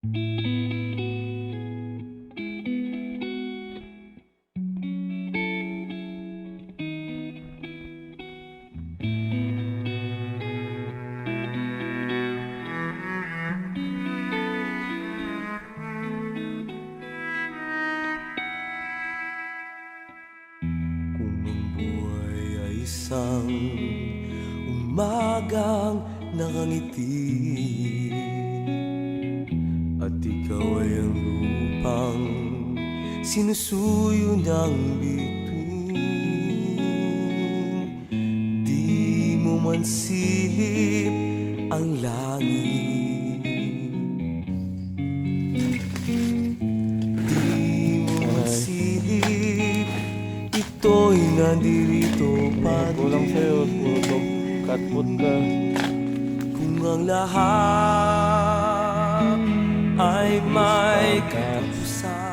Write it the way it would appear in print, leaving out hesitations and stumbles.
Kung ang buhay ay isang umagang nakangiti, at ikaw ay ang lupang sinusuyo ng bituin. Di mo man silip ang langit, di mo man silip, ito'y nandirito pa rin. Kulang sa'yo, puro cut-put ka. Kung ang lahat ay may katapusan,